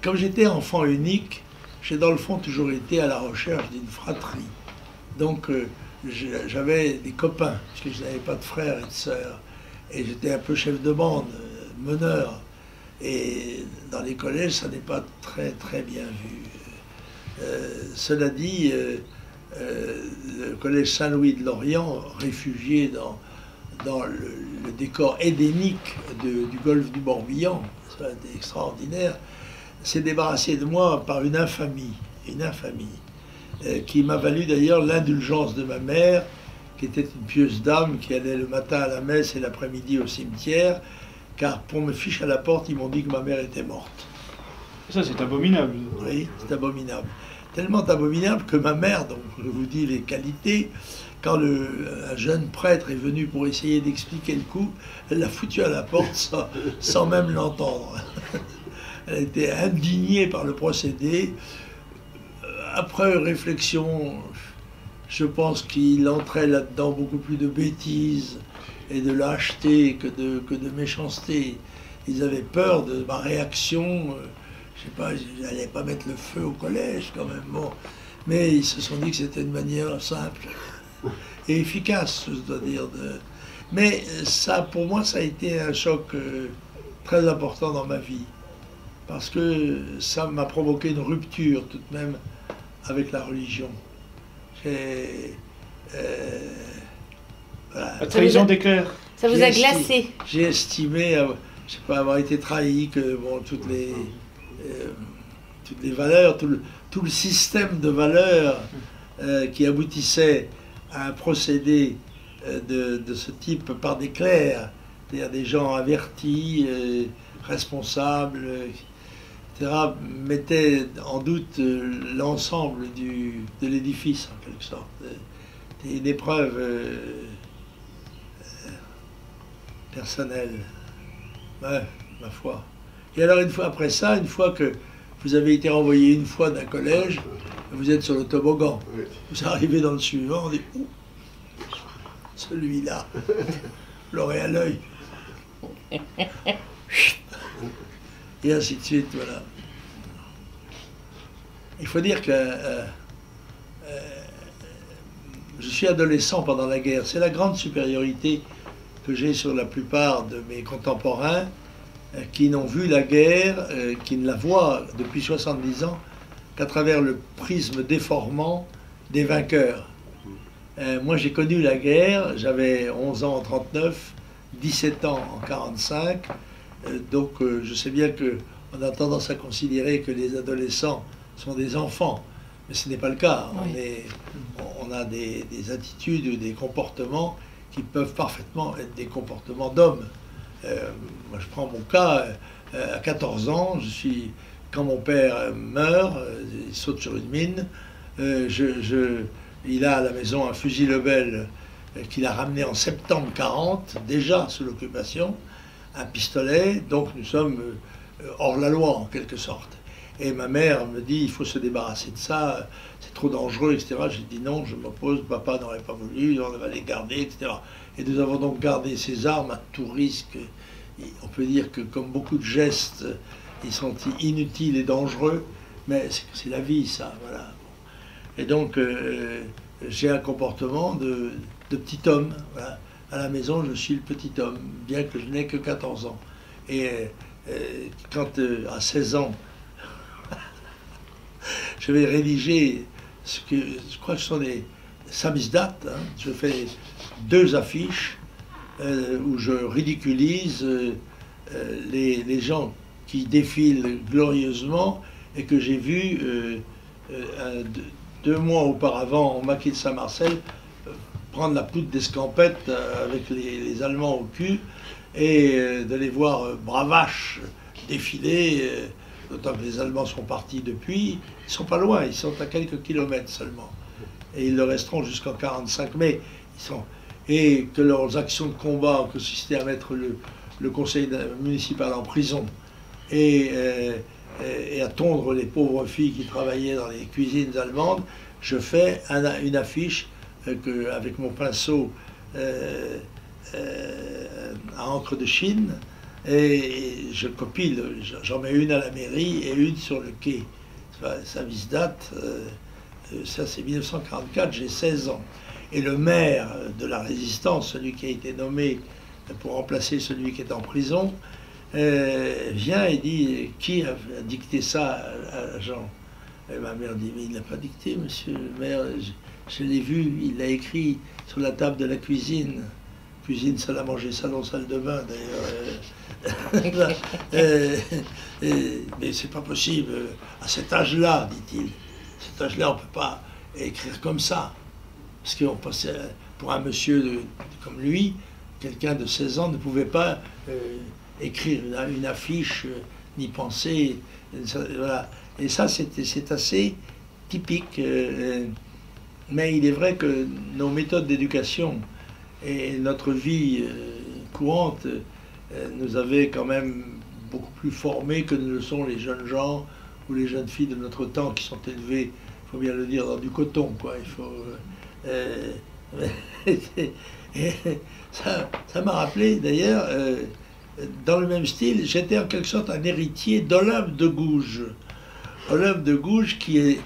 Comme j'étais enfant unique, j'ai dans le fond toujours été à la recherche d'une fratrie. Donc j'avais des copains, parce que je n'avais pas de frères et de sœurs. Et j'étais un peu chef de bande, meneur. Et dans les collèges, ça n'est pas très bien vu. Cela dit, le collège Saint-Louis de Lorient, réfugié dans le décor édénique du golfe du Morbihan, ça a été extraordinaire, s'est débarrassé de moi par une infamie qui m'a valu d'ailleurs l'indulgence de ma mère, qui était une pieuse dame qui allait le matin à la messe et l'après-midi au cimetière, car pour me ficher à la porte, ils m'ont dit que ma mère était morte. Ça, c'est abominable. Oui, c'est abominable. Tellement abominable que ma mère, donc je vous dis les qualités, quand un jeune prêtre est venu pour essayer d'expliquer le coup, elle l'a foutu à la porte sans même l'entendre. Elle était indignée par le procédé. Après réflexion, je pense qu'il entrait là-dedans beaucoup plus de bêtises et de lâcheté que de méchanceté. Ils avaient peur de ma réaction. Je sais pas, j'allais pas mettre le feu au collège quand même. Bon. Mais ils se sont dit que c'était une manière simple et efficace, je dois dire. Mais ça, pour moi, ça a été un choc très important dans ma vie. Parce que ça m'a provoqué une rupture tout de même avec la religion. Voilà. La trahison d'éclair. Ça vous a glacé. J'ai estimé, je sais pas, avoir été trahi, que bon, toutes les valeurs, tout le système de valeurs qui aboutissait à un procédé de ce type par des clercs, c'est-à-dire des gens avertis, responsables, etc., mettait en doute l'ensemble de l'édifice, en quelque sorte. C'était une épreuve personnelle, ouais, ma foi. Et alors, une fois après ça, une fois que vous avez été renvoyé une fois d'un collège, vous êtes sur le toboggan. Vous arrivez dans le suivant, on dit « Ouh, celui-là, l'aurait à l'œil. » Et ainsi de suite, voilà. Il faut dire que je suis adolescent pendant la guerre. C'est la grande supériorité que j'ai sur la plupart de mes contemporains qui n'ont vu la guerre, qui ne la voient depuis 70 ans qu'à travers le prisme déformant des vainqueurs. Moi, j'ai connu la guerre, j'avais 11 ans en 39, 17 ans en 45. Donc je sais bien qu'on a tendance à considérer que les adolescents sont des enfants, mais ce n'est pas le cas. Oui. On a des attitudes ou des comportements qui peuvent parfaitement être des comportements d'hommes. Moi je prends mon cas, à 14 ans, quand mon père meurt, il saute sur une mine, il a à la maison un fusil Lebel qu'il a ramené en septembre 40, déjà sous l'occupation, un pistolet, donc nous sommes hors la loi en quelque sorte. Et ma mère me dit, il faut se débarrasser de ça, c'est trop dangereux, etc. J'ai dit non, je m'oppose, papa n'aurait pas voulu, on va les garder, etc. Et nous avons donc gardé ces armes à tout risque. Et on peut dire que comme beaucoup de gestes, ils sont inutiles et dangereux, mais c'est la vie, ça, voilà. Et donc, j'ai un comportement de petit homme, voilà. À la maison, je suis le petit homme, bien que je n'ai que 14 ans. Et quand, à 16 ans, je vais rédiger ce que je crois que ce sont des samizdat, hein. Je fais 2 affiches où je ridiculise les gens qui défilent glorieusement et que j'ai vus 2 mois auparavant au maquis de Saint-Marcel prendre la poudre d'escampette avec les Allemands au cul et de les voir bravaches défiler, d'autant que les Allemands sont partis depuis, ils sont pas loin, ils sont à quelques kilomètres seulement. Et ils le resteront jusqu'en 45 mai. Et que leurs actions de combat ont consisté à mettre le conseil municipal en prison et à tondre les pauvres filles qui travaillaient dans les cuisines allemandes, je fais une affiche avec mon pinceau à encre de Chine, Et je copie, j'en mets une à la mairie et une sur le quai. Ça vis date, ça c'est 1944, j'ai 16 ans. Et le maire de la Résistance, celui qui a été nommé pour remplacer celui qui est en prison, vient et dit « Qui a dicté ça à Jean ?» Et ma mère dit « Mais il n'a pas dicté, monsieur le maire, je l'ai vu, il l'a écrit sur la table de la cuisine. Cuisine, salle à manger, salon, salle de bain d'ailleurs. Mais c'est pas possible, à cet âge-là, dit-il. À cet âge-là, on ne peut pas écrire comme ça. Parce qu'on pensait, pour un monsieur comme lui, quelqu'un de 16 ans ne pouvait pas écrire une affiche, ni penser. Voilà. Et ça, c'est assez typique. Mais il est vrai que nos méthodes d'éducation et notre vie courante nous avaient quand même beaucoup plus formés que ne le sont les jeunes gens ou les jeunes filles de notre temps qui sont élevées, il faut bien le dire, dans du coton, quoi. Il faut, ça m'a rappelé d'ailleurs, dans le même style, j'étais en quelque sorte un héritier d'Olympe de Gouges. Olympe de Gouges qui a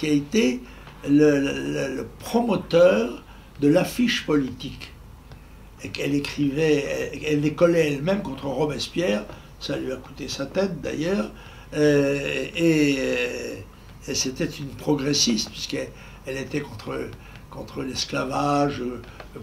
été le promoteur de l'affiche politique. Et qu'elle écrivait, elle les collait elle-même contre Robespierre, ça lui a coûté sa tête d'ailleurs, et c'était une progressiste, puisqu'elle était contre l'esclavage,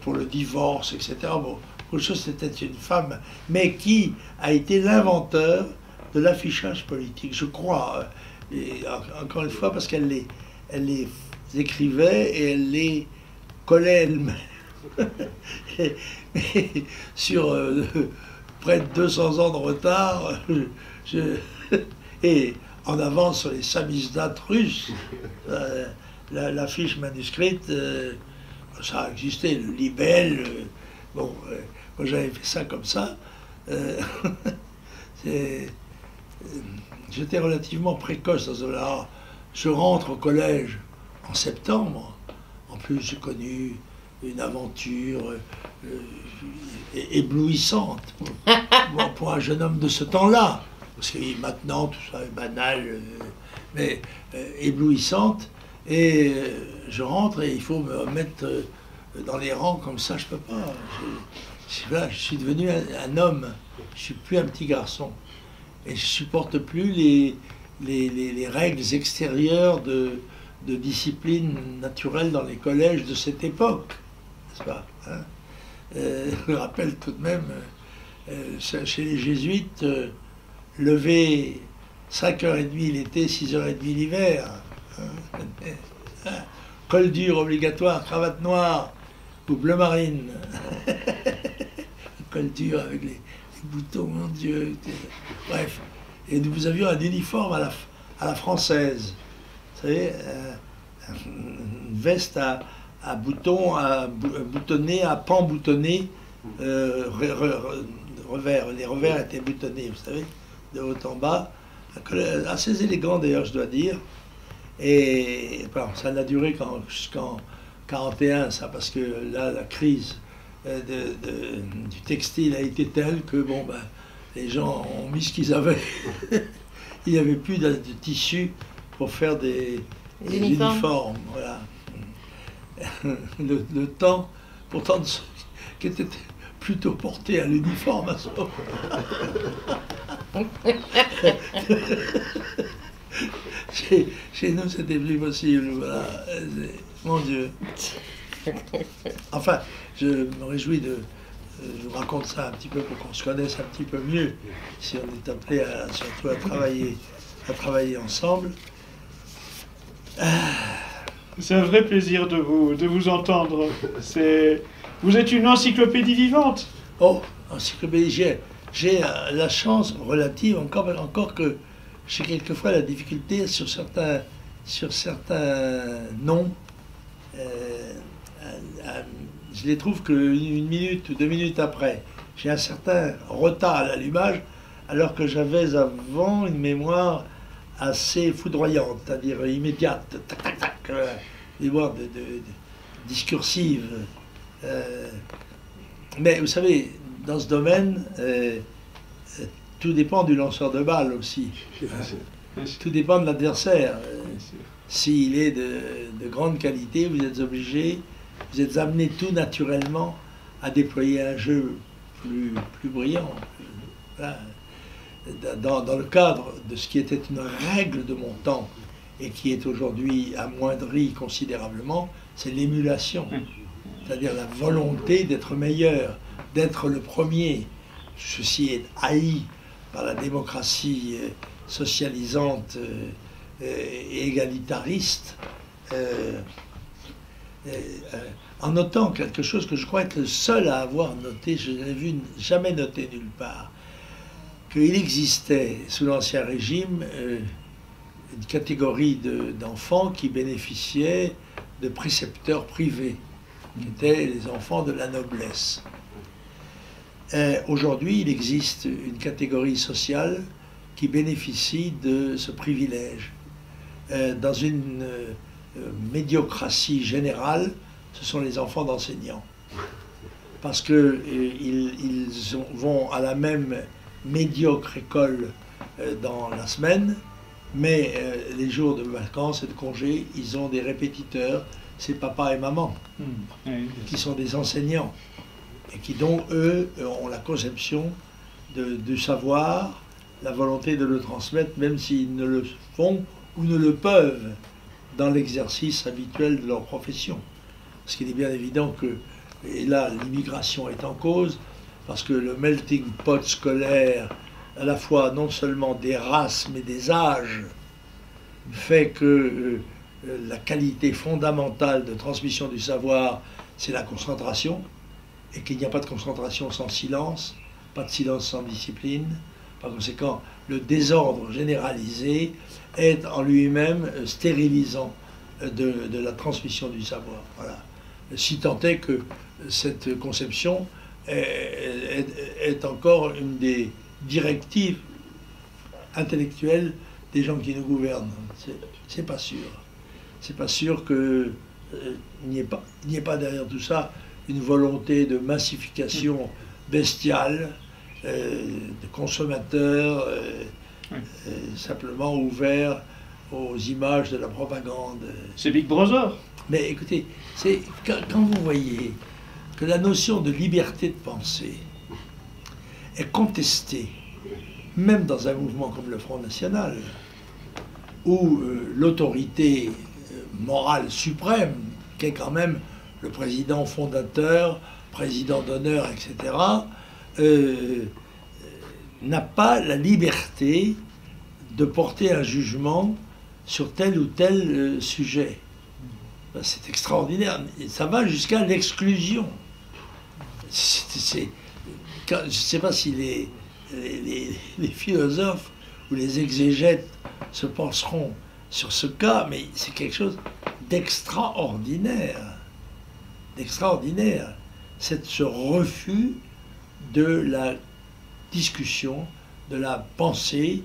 pour le divorce, etc. Bon, autre chose, c'était une femme, mais qui a été l'inventeur de l'affichage politique, je crois. Et encore une fois, parce qu'elle les écrivait et elle les collait elle-même. Sur près de 200 ans de retard, et en avance sur les samizdates russes, l'affiche manuscrite, ça a existé, le libelle, bon, moi j'avais fait ça comme ça. J'étais relativement précoce dans cela. Je rentre au collège en septembre. En plus, j'ai connu une aventure éblouissante pour un jeune homme de ce temps-là. Parce que maintenant, tout ça est banal, mais éblouissante. Et je rentre et il faut me mettre dans les rangs comme ça, je peux pas. Je suis devenu un homme, je suis plus un petit garçon. Et je supporte plus les règles extérieures de discipline naturelle dans les collèges de cette époque, n'est-ce pas, hein? Je me rappelle tout de même, chez les jésuites, lever 5h30 l'été, 6h30 l'hiver, hein? Col dur obligatoire, cravate noire ou bleu marine. Col dur avec les boutons, mon Dieu. Bref. Et nous avions un uniforme à la française. Vous savez, une veste à boutons, boutonnée, à pans boutonnés, revers. Les revers étaient boutonnés, vous savez, de haut en bas. Assez élégant d'ailleurs, je dois dire. Et bon, ça n'a duré jusqu'en 41, ça, parce que là, la crise du textile a été telle que bon, ben, les gens ont mis ce qu'ils avaient. Il n'y avait plus de tissu pour faire des uniformes. Voilà. Le temps, pourtant, qui était plutôt porté à l'uniforme à ce moment-là. Chez nous, c'était plus possible. Voilà. Mon Dieu. Enfin, je me réjouis je vous raconte ça un petit peu pour qu'on se connaisse un petit peu mieux, si on est appelé surtout à travailler ensemble. C'est un vrai plaisir de vous entendre. Vous êtes une encyclopédie vivante. Oh, encyclopédie, j'ai la chance relative, encore que j'ai quelquefois la difficulté sur certains noms. Je les trouve qu'une minute ou 2 minutes après. J'ai un certain retard à l'allumage, alors que j'avais avant une mémoire assez foudroyante, c'est-à-dire immédiate, tac, tac, tac, mémoire discursive. Mais vous savez, dans ce domaine, tout dépend du lanceur de balles aussi. Tout dépend de l'adversaire. S'il est de grande qualité, vous êtes obligé, vous êtes amené tout naturellement à déployer un jeu plus brillant. Voilà. Dans le cadre de ce qui était une règle de mon temps et qui est aujourd'hui amoindrie considérablement, c'est l'émulation. C'est-à-dire la volonté d'être meilleur, d'être le premier. Ceci est haï par la démocratie socialisante et égalitariste, en notant quelque chose que je crois être le seul à avoir noté, je ne l'ai vu jamais noté nulle part, qu'il existait sous l'Ancien Régime une catégorie d'enfants qui bénéficiaient de précepteurs privés, qui étaient les enfants de la noblesse. Aujourd'hui, il existe une catégorie sociale qui bénéficie de ce privilège. Dans une médiocratie générale, ce sont les enfants d'enseignants. Parce qu'ils vont à la même médiocre école dans la semaine, mais les jours de vacances et de congés, ils ont des répétiteurs, c'est papa et maman, qui sont des enseignants, et qui donc, eux, ont la conception du savoir, la volonté de le transmettre, même s'ils ne le font ou ne le peuvent dans l'exercice habituel de leur profession. Parce qu'il est bien évident que, et là l'immigration est en cause, parce que le melting pot scolaire, à la fois non seulement des races mais des âges, fait que la qualité fondamentale de transmission du savoir, c'est la concentration, et qu'il n'y a pas de concentration sans silence, pas de silence sans discipline. Par conséquent, le désordre généralisé est en lui-même stérilisant de la transmission du savoir. Voilà. Si tant est que cette conception est encore une des directives intellectuelles des gens qui nous gouvernent. C'est pas sûr. C'est pas sûr qu'il n'y ait pas derrière tout ça une volonté de massification bestiale, de consommateurs simplement ouverts aux images de la propagande. C'est Big Brother. Mais écoutez, quand vous voyez que la notion de liberté de pensée est contestée, même dans un mouvement comme le Front National, où l'autorité morale suprême, qui est quand même le président fondateur, président d'honneur, etc., n'a pas la liberté de porter un jugement sur tel ou tel sujet. C'est extraordinaire. Et ça va jusqu'à l'exclusion. Je ne sais pas si les philosophes ou les exégètes se penseront sur ce cas, mais c'est quelque chose d'extraordinaire. D'extraordinaire. C'est ce refus de la discussion, de la pensée.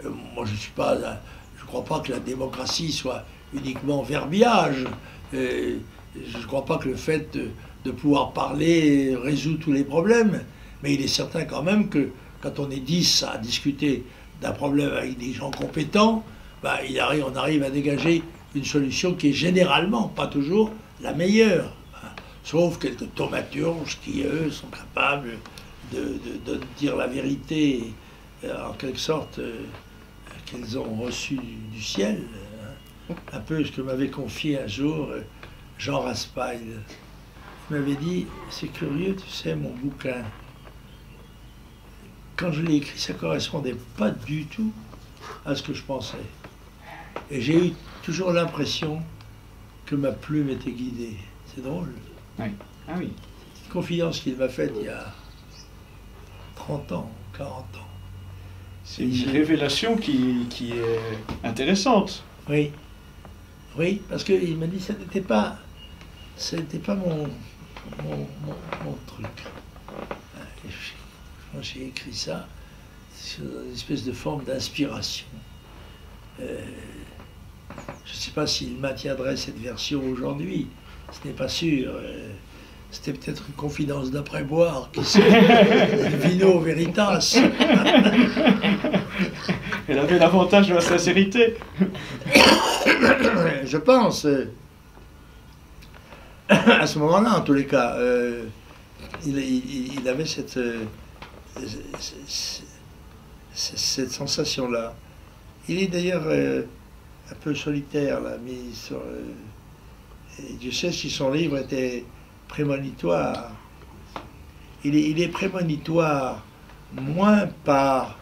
Moi, je ne crois pas que la démocratie soit uniquement verbiage. Je ne crois pas que le fait de pouvoir parler résout tous les problèmes. Mais il est certain quand même que quand on est 10 à discuter d'un problème avec des gens compétents, on arrive à dégager une solution qui est généralement, pas toujours, la meilleure. Sauf quelques thaumaturges qui, eux, sont capables de dire la vérité, en quelque sorte, qu'ils ont reçu du ciel. Un peu ce que m'avait confié un jour Jean Raspail. Il m'avait dit, c'est curieux, tu sais, mon bouquin, quand je l'ai écrit, ça ne correspondait pas du tout à ce que je pensais. Et j'ai eu toujours l'impression que ma plume était guidée. C'est drôle. Oui. Ah oui. Une confidence qu'il m'a faite il y a 30 ans, 40 ans. C'est une révélation qui est intéressante. Oui. Oui, parce qu'il m'a dit que ce n'était pas mon truc. Moi, j'ai écrit ça sur une espèce de forme d'inspiration. Je ne sais pas s'il maintiendrait cette version aujourd'hui, ce n'est pas sûr. C'était peut-être une confidence d'après-boire, qui sait, vino veritas. Elle avait l'avantage de la sincérité. Je pense, à ce moment-là, en tous les cas, il avait cette sensation-là. Il est d'ailleurs un peu solitaire, là, mis sur... et Dieu sait si son livre était prémonitoire. Il est prémonitoire moins par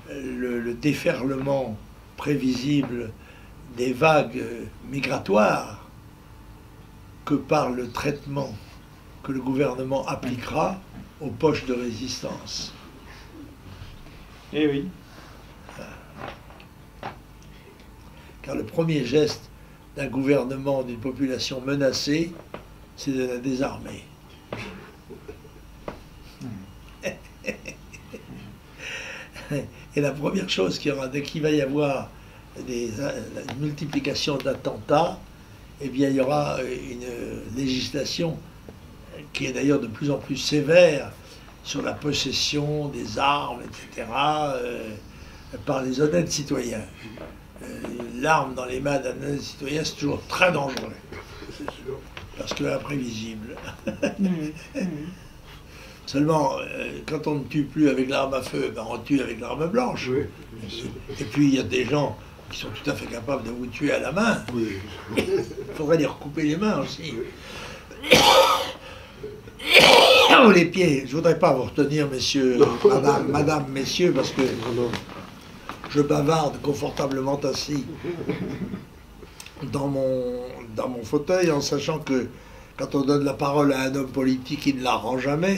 le déferlement prévisible des vagues migratoires que par le traitement que le gouvernement appliquera aux poches de résistance. Eh oui. Car le premier geste d'un gouvernement d'une population menacée, c'est de la désarmer. Et la première chose qu'il y aura, dès qu'il va y avoir une multiplication d'attentats, eh bien il y aura une législation qui est d'ailleurs de plus en plus sévère sur la possession des armes, etc., par les honnêtes citoyens. L'arme dans les mains d'un honnête citoyen, c'est toujours très dangereux. Parce que imprévisible. Seulement, quand on ne tue plus avec l'arme à feu, ben on tue avec l'arme blanche. Oui. Et puis il y a des gens qui sont tout à fait capables de vous tuer à la main. Oui. Il faudrait les recouper les mains aussi. Ou les pieds. Je ne voudrais pas vous retenir, messieurs, madame, messieurs, parce que je bavarde confortablement assis dans mon fauteuil, en sachant que quand on donne la parole à un homme politique, il ne la rend jamais.